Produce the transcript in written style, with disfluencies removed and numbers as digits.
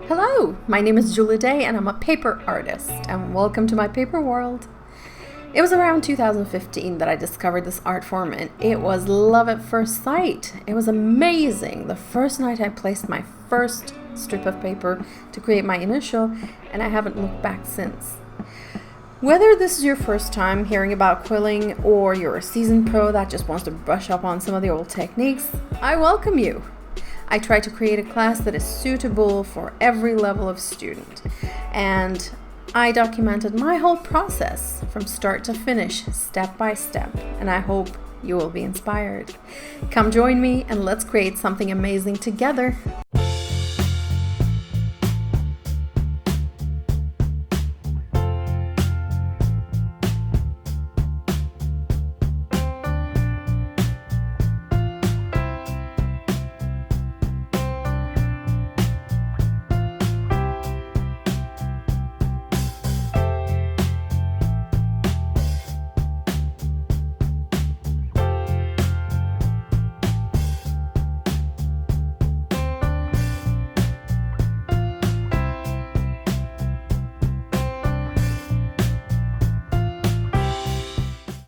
Hello, my name is Julide and I'm a paper artist, and welcome to my paper world. It was around 2015 that I discovered this art form, and it was love at first sight. It was amazing. The first night I placed my first strip of paper to create my initial, and I haven't looked back since. Whether this is your first time hearing about quilling or you're a seasoned pro that just wants to brush up on some of the old techniques, I welcome you. I try to create a class that is suitable for every level of student, and I documented my whole process from start to finish, step by step, and I hope you will be inspired. Come join me and let's create something amazing together.